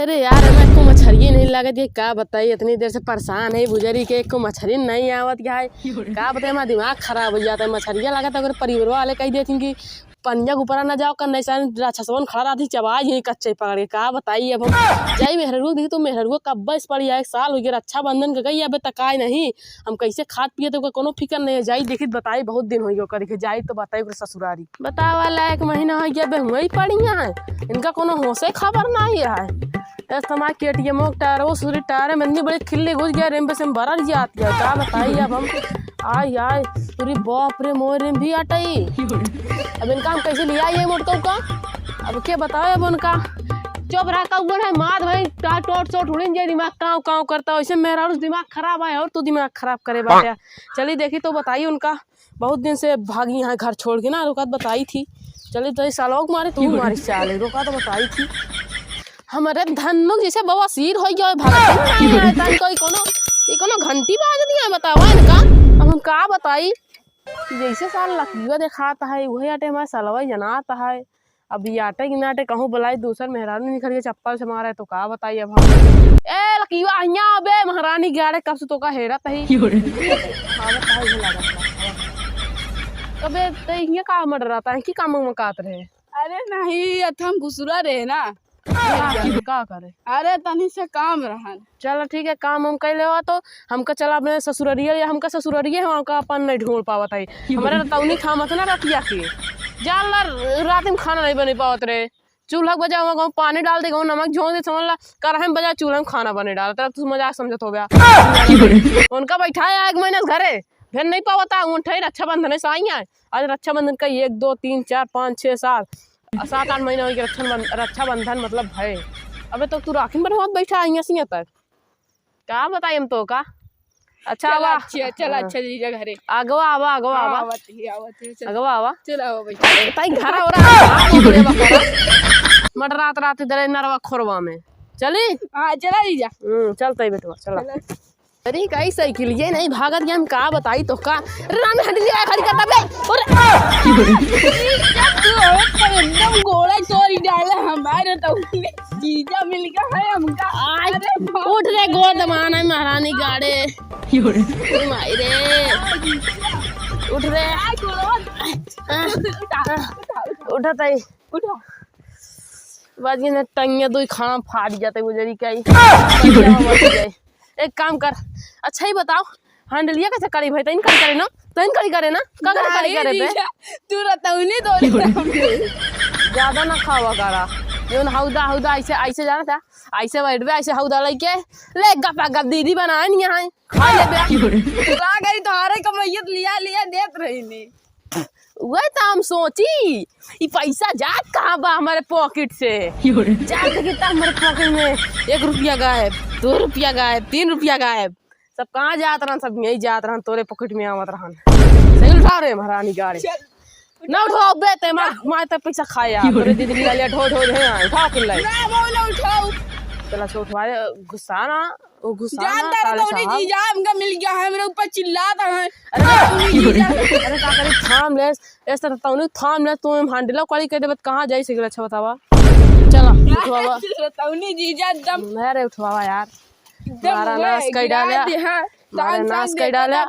अरे यार हमें को मछली नहीं लागत ये का बताई इतनी देर से परेशान है बुजरी के को मछली नहीं आवत क्या है का बताए हमारा दिमाग खराब हो जाता है मछलियाँ लागत अगर परिवार वाले कह देती कि पनिया के ऊपर ना जाओ कर नहीं राक्षसवन खड़ा रहती चबाई यही कच्चे पकड़ के का बताई अब हम जाई मेहरुआ देखी तो मेहरुआ कब बस पड़ी है 1 साल हो गया रक्षाबंधन का गई अब तकाय नहीं हम कैसे खाद पिए तो कोनो फिक्र नहीं है जाई देखी बताई बहुत दिन हो गया करे जाई तो बताई ससुरारी बतावा वाला 1 महीना हो गया वही पड़ी है इनका कोनो होशे खबर नहीं है हमारे केटीएम टायर सूरी टायर में इतनी बड़ी खिल्ली घुस गया रेम पे से भरल जाती है क्या बताइए अब हम आय आय पूरी बाप रे मोर भी हटाई अब इनका हम कैसे लिया ये मोटका का अब क्या बताओ अब उनका चुप रहा कौन है मार भाई टोट चोट उड़ी जाए दिमाग काँव काँव करता वैसे मेरा दिमाग खराब है और तू दिमाग खराब करे बात चलिए देखी तो बताइए उनका बहुत दिन से भागी यहाँ घर छोड़ के ना रुका बताई थी चलिए तो सालों मारे तू मारी चाल रुका तो बताई थी हमारे धनुक जैसे बवासीर हो गया भाग कोई कोनो घंटी बाज दिया बतावा इनका अब हम का बताई जैसे साल लकीवा दिखाता है वही आटे हमारे सलवा जनाता है अब ये आटे कि नाटे कहूँ बुलाई दूसर मेहरानी निकल के चप्पल से मारा है तो का बताइए अब हम ए लकीवा यहाँ बे महारानी गाड़े कब से तो का हेरत है कबे तो का मर रहा था कि काम मकात रहे अरे नहीं हम घुसरा रहे ना का करे अरे तनी से काम रहन चलो ठीक है काम हम कर ले तो हमका चला अपने ससुररिया या हमका ससुररिया हमका अपन नहीं ढूंढ पावत है हमारे तौनी थामत ना रतिया के जान रात में खाना नहीं बने पावत रे चूल्हा बजा हुआ पानी डाल दे नमक झोंक दे समझ ला कराही में बजा चूल्हा में खाना बने डाल तरफ तू मजाक समझत हो गया उनका बैठाया 1 महीना घरे फिर नहीं पावता उठे रक्षाबंधन से आई है आज रक्षाबंधन का 1 2 3 4 5 6 7 8 महीने हो गए रक्षाबंधन मतलब है अबे तो तू राखी पर बैठा आई सिंह तक क्या बताई हम तो का अच्छा आवा चल अच्छा जीजा घरे आगवा आवा आगवा आवा आगवा आवा चल आओ बैठा ताई घर हो रहा मट रात इधर नरवा खोरवा में चली हां चला जीजा चलता ही बेटवा चला अरे कई साइकिल ये नहीं भागत हम का बताई तो का राम हट लिया खड़ी करता बे एकदम गोड़ा तोड़ डाला हमारे तो जीजा मिल गया है हमका अरे उठ रे गोड़ दमाना महारानी गाड़े माई रे उठ रे उठा ताई उठा बाजी ने टंगे दो खाना फाड़ जाते गुजरी क्या एक काम कर अच्छा ही बताओ हैंडलिया कैसे करी भाई तैन करी करे ना का करे पे तू रतौनी दो ज्यादा ना खावा करा जो हौदा ऐसे जाना था ऐसे बैठ बे ऐसे हौदा लेके ले गपा दीदी बनाए नहीं यहाँ खा ले बे का गई तोहरे कमैयत लिया देत रही नी वही तो हम सोची ये पैसा जात कहाँ बा हमारे पॉकेट से जात कितना हमारे पॉकेट में 1 रुपया गायब 2 रुपया गायब 3 रुपया गायब सब कहाँ जात रहन सब यही जात रहन तोरे पॉकेट में आवत रहन सही उठा रे महारानी गाड़ी ना उठाओ बे ते मार तक पैसा खाया तोरे दीदी लिया लिया ढो है उठाओ कुल लाई ना उठाओ चला सो उठवाए गुस्सा ना वो गुस्सा जानता है तौनी जीजा हमका मिल गया है मेरे ऊपर चिल्लाता है अरे का करे थाम ले इस तरह तौनी थाम ले तू हैंडल करी के देबत कहां जाई सिगरेट अच्छा बतावा चला उठवावा तौनी जीजा एकदम मेरे उठवावा यार मारा नाश कई डाला मारा नाश कई डाला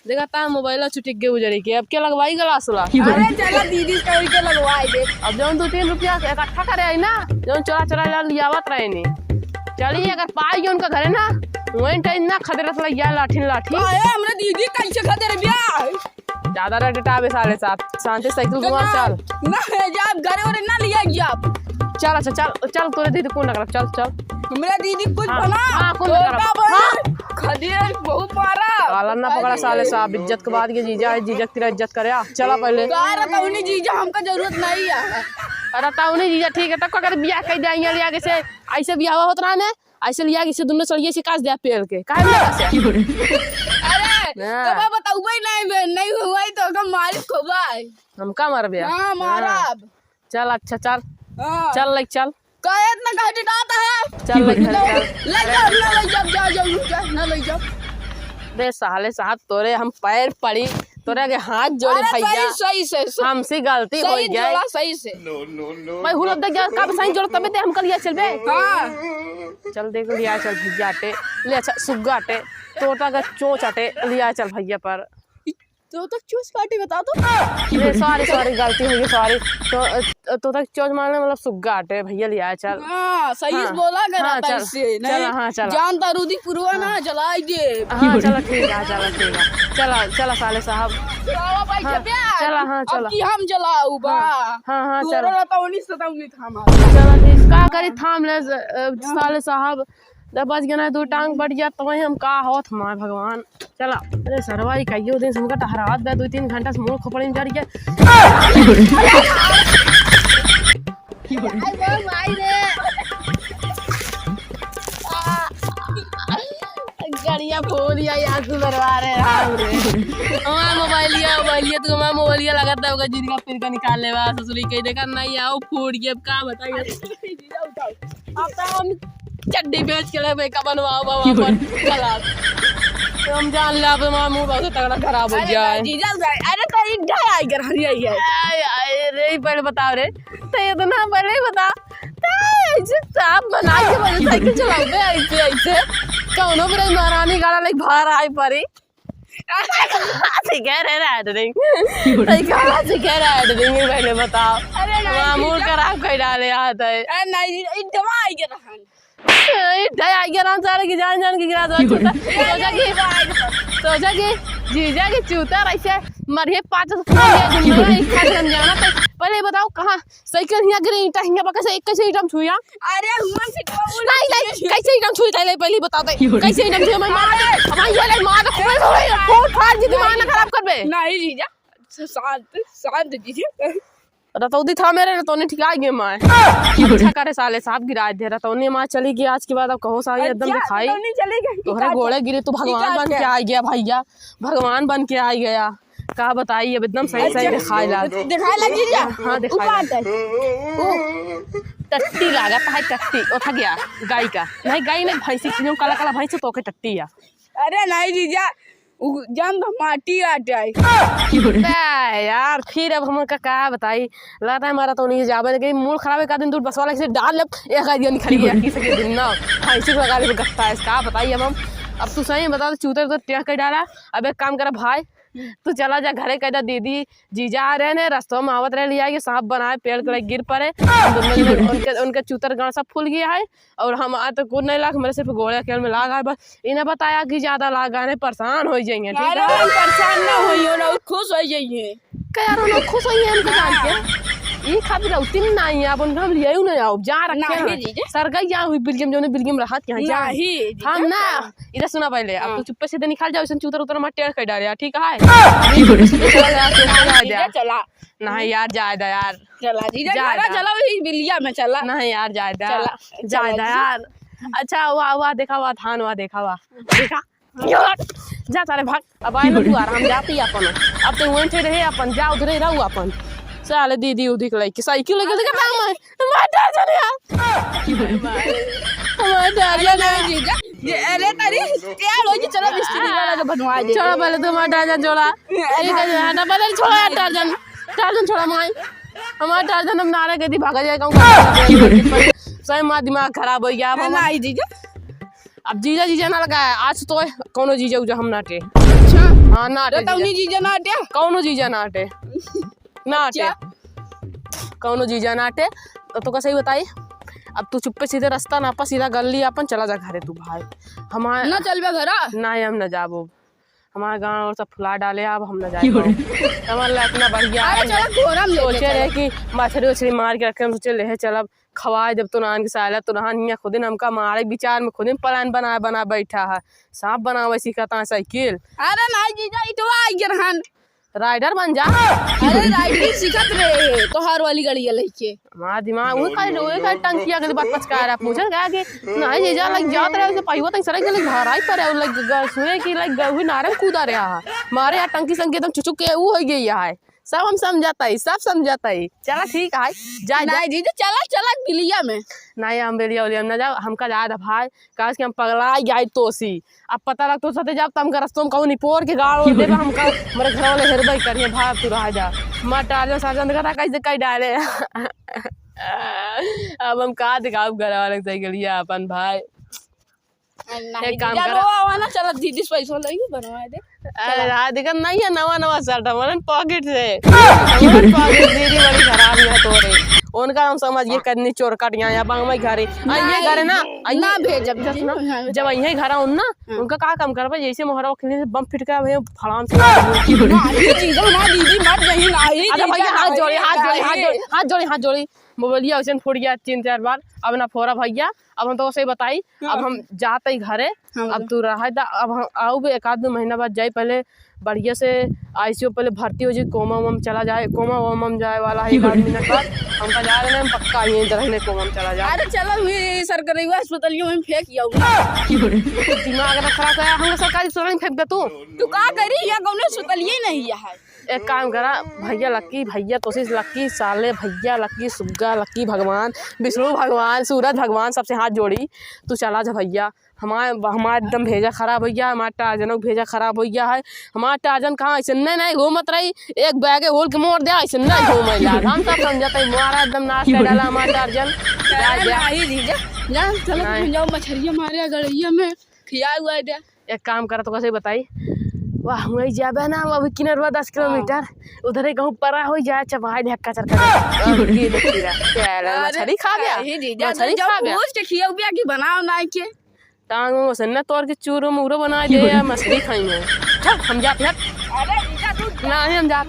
देखा ता मोबाइल छुटिक के उजड़ी के अब के लगवाई गला सुला अरे चला दीदी कह के लगवाई दे अब जौन 2-3 रुपया इकट्ठा करे आई ना जौन चोरा लियावत रहे नी चलिए अगर पाई उनका घरे ना वहीं टाइम ना खतरा थोड़ा या लाठी हमरा दीदी कैसे खतरे बिया ज्यादा रटावे साले साथ शांति साइकिल घुमा चल ना जब घरे और ना लिया जब चल अच्छा चल तोरे दीदी कौन लग चल हमरा दीदी कुछ बना हां कौन खदिर बहुत मारा काला ना पकड़ा साले साहब इज्जत के बाद के जीजा तेरा इज्जत करे चला पहले यार तौनी जीजा हमका जरूरत नहीं है अरे तौनी जीजा ठीक है तब अगर बियाह कर जाएंगे लिया के से ऐसे बियाह होत रहा ने ऐसे लिया के से दोनों चलिए से काट दे पेड़ के काहे में अरे तब बताऊबे नहीं हुआ तो हम मारिस खोबाई हमका मारबे हां मारब चल अच्छा चल ले चल का इतना घाटी डाता है चल ले जा ना ले जा रे साले साहब तोरे हम पैर पड़ी तोरा के हाथ जोड़े अरे भैया सही सही हमसे गलती हो सही गई जोड़ा सही से। भाई हुल अब देख का सही जोड़ तबे ते हम कर लिया चलबे हाँ चल देख लिया चल भैया आटे ले अच्छा सुग्गा आटे तोता का चोच आटे लिया चल भैया पर तो तक चूस पार्टी बता दो। सॉरी सॉरी गलती हो गई सॉरी तो तक चोच मारने मतलब सुग्गा आटे भैया लिया चल हाँ सही हाँ, से बोला करा हाँ, चल, से चल, हाँ, चल। जान तारूदी पुरवा ना जलाई दे। हाँ चलो ठीक है चला चला साले साहब चला भाई हाँ, जब चला हाँ चला अब की हम जलाऊ बा हाँ तोरा चला रहता 19 थामा। चला ठीक का करी थाम ले साले साहब जब बच गया 2 टांग बढ़ गया तो वही हम का होत हमारे भगवान चला अरे सरवाई कहियो दिन से हमका टहरात बे 2-3 घंटा से मुंह खोपड़ी में जड़ गया गड़िया फोलिया यार तू दरबार है राम रे हमारा मोबाइलिया तू हमारा मोबाइलिया लगाता होगा जिनका फिर का निकाल ले बा ससुरी कह देखा नहीं आओ फूट गया अब का बताइए अब तो हम चड्डी बेच के ले बेका बनवाओ बाबा पर चला तो हम जान ले अब हमारा मुंह बहुत तगड़ा खराब हो गया है जीजा अरे तेरी ढाई आई कर हरी आई है। आय रे पहले बताओ रे तो ये तो ना पहले ही बता ऐसे साफ बना के बजे साइकिल चलाओ बे ऐसे ऐसे कौनो बड़े महारानी गाड़ा लेके बाहर आई परी कह रहे राइडरिंग कहाँ से कह रहा राइडरिंग पहले बताओ मामूल खराब कर डाले आता है नहीं इतना आई कर रहन सारे की जान जान की गिरा दो सोचा कि जीजा की चूता ऐसे मरिए 5 जाना तो पहले बताओ कहाँ साइकिल हिया गिरी ईटा हिया कैसे एक कैसे ईटा छुया अरे हुमन से नहीं कैसे ईटा छुई पहले पहले बता दे कैसे ईटा छुई मैं मार हमारी ये ले मार फोन फाड़ जी दिमाग ना खराब करबे नहीं जीजा शांत शांत जीजा रतौदी था मेरे रतौनी ठिका गए मैं अच्छा करे साले साहब गिरा दे रतौनी माँ चली गई आज के बाद अब कहो सारी एकदम दिखाई तोहरे गोड़े गिरे तो भगवान बन के आ गया भैया भगवान बन के आ गया का बताइए अब एकदम सही सही दिखाई जीजा हाँ दिखाई टट्टी लागा है टट्टी उठा गया गाय का नहीं गाय नहीं भैंसी काला काला भैंस तो टट्टी है अरे नहीं जीजा जम माटी आटाई यार फिर अब हम का बताई लगता है हमारा तो नहीं जावे लेकिन मूड खराब है का दिन दूर बस वाला से डाल ले एक आदमी निखरी गया किसी के दिन ना ऐसे लगा ले गत्ता है इसका बताइए अब तू सही बता चूतर तो टेढ़ कर डाला अब एक काम करा भाई तू चला जा घरे कह दीदी जीजा आ रहे ने रास्तों में आवत रहे लिया कि सांप बनाए पेड़ के गिर पड़े उनके चूतर गाँव सब फूल गया है और हम तो कुछ नहीं लाग मेरे सिर्फ गोले खेल में लाग है बस इन्हें बताया कि ज्यादा लाग आने परेशान हो जाएंगे ठीक है परेशान ना होइयो ना खुश हो जाइए क्या यार खुश हो हमको जान के ये खातिर उतनी नहीं है अपन हम लिया नहीं आओ जा रखे सरगई जा हुई बिल्डिंग जो ने बिल्डिंग रहत के जा हम ना इधर सुना पहले अब तू चुप्पे से निकाल जाओ इसन चूतर उतर मत टेढ़ कर डाल यार ठीक है चला नहीं यार जायदा यार चला जीजा चला वही बिलिया में चला नहीं यार जायदा यार अच्छा वाह देखा वाह धान वाह देखा वाह देखा जा तारे भाग अब आए ना तू आराम जाती अपन अब तो वहीं रहे अपन जा उधरे रहू अपन साले दीदी उदी के लाइक साइकिल लेके देखा मैं डर जाने यार हमारा डर जाना जीजा ये अरे तारी तैयार हो जी चलो मिस्त्री वाला तो बनवा दे चलो पहले तुम टार्जन जोड़ा ठीक है ना पहले छोड़ा यार टार्जन छोड़ा मैं हमारा टार्जन हम नारे गई भागा जाएगा सही मां दिमाग खराब हो गया अब नहीं जीजा अब जीजा ना लगा आज तो कोनो जीजा उजा हम नाटे अच्छा हां नाटे तो नहीं जीजा नाटे कोनो जीजा नाटे नाटे कौनो जीजा नाटे तो कैसे ही बताई अब तू चुप्पे सीधे रास्ता नापा सीधा गली अपन चला जा घरे तू भाई हमारे ना चल बे घरा नहीं हम न जाबो हमारे गाँव और सब फुला डाले अब हम न जाए हमारे लाइफ इतना बढ़िया सोचे रहे कि मछली उछली मार के रखे हम सोचे ले चलब खवाए जब तो नान के साला तो नहान हियाँ खुद हमका मारे विचार में खुद प्लान बना बैठा है सांप बनावे सीखता है साइकिल अरे नहीं जीजा तो आई गरहन राइडर बन जा अरे राइडिंग सीखत रहे तो हर वाली गाड़ी लेके हमारा दिमाग वो का टंकिया के बात पचका रहा पूछन का कि नहीं जीजा लाइक जात रहे उसे पहिवा तक सड़क लाइक भराई पर है लाइक सुए कि लाइक गहु नारे कूदा रहा है मारे यार टंकी संग एकदम चुचुक के वो हो गई है सब हम समझाता ही, सब समझाता ही। चला ठीक है, जा नहीं जीजा चला चला बिलिया में नहीं हम बेरिया उलिया न जाओ, हमका जा रहा भाई काश कि हम पगला जाए तोसी। अब पता लग तो सते जब तम का रस्तों में कहूँ निपोर के गाड़ दे हमका मेरे घर वाले हेरबई करिए भाग तू रह जा मत टार साजन करा कैसे कई डाले। अब हम कहाँ दिखाओ घर वाले सही गलिया अपन भाई। एक काम कर ना चला दीदी पैसा लगी बनवा दे। अरे यार दिक्कत नहीं है, नवा नवा शर्ट हमारे पॉकेट से पॉकेट दीदी बड़ी खराब है तोरे उनका हम समझ ये करनी चोर कटिया या बांगमई घरे आइए घरे ना ना भेजब जब यही घर आऊँ ना उनका का काम करबा जैसे मोहरा खिलने से बम फिट कर भैया फलाम से चीज ना दीदी मत नहीं लाई। अरे भैया हाथ जोड़ी हाथ जोड़ी हाथ जोड़ी हाथ जोड़ी हाथ जोड़ी मोबाइलिया वैसे फूट गया 3-4 बार। अब ना फोरा भैया अब हम तो सही बताई अब हम जाते ही घरे अब तू रहा अब हम आओ भी 1-2 महीना बाद जाए पहले बढ़िया से आईसीयू पहले भर्ती हो जाए कोमा वम चला जाए कोमा वम जाए वाला है 1 मिनट बाद हमका जा रहे हैं पक्का यहीं रहने कोमा चला जाए। अरे चलो हुई सरकारी अस्पतालियों में फेंक दिया दिमाग ना खराब है हम सरकारी अस्पताल में फेंक दे तू का करी या कौन अस्पतालिए नहीं है। एक काम करा भैया लक्की भैया कोशिश लक्की साले भैया लक्की सुग्गा लक्की भगवान विष्णु भगवान सूरज भगवान सबसे हाथ जोड़ी तू चला जा भैया हमारा एकदम भेजा खराब हो गया हमारा टार्जन भेजा खराब हो गया है हमारा टार्जन कहाँ ऐसे नहीं घूमत रही एक बैग होल के मोड़ दिया ऐसे नहीं घूम हम सब समझाते मारा एकदम नाश कर डाला हमारा टार्जन। चलो मछलियाँ मारे गड़िया में खिया हुआ दे। एक काम करा तो कैसे बताई वाह वही जाबे ना अभी किनरवा 10 किलोमीटर उधर ही कहूँ परा हो जाए चबाई धक्का चरका मछली खा गया मछली खा गया खिया हुआ की बनाओ ना के टांगों से न तोड़ के चूरो मूरो बना दे या मछली खाई है हम जाते हैं। अरे नहीं हम जाते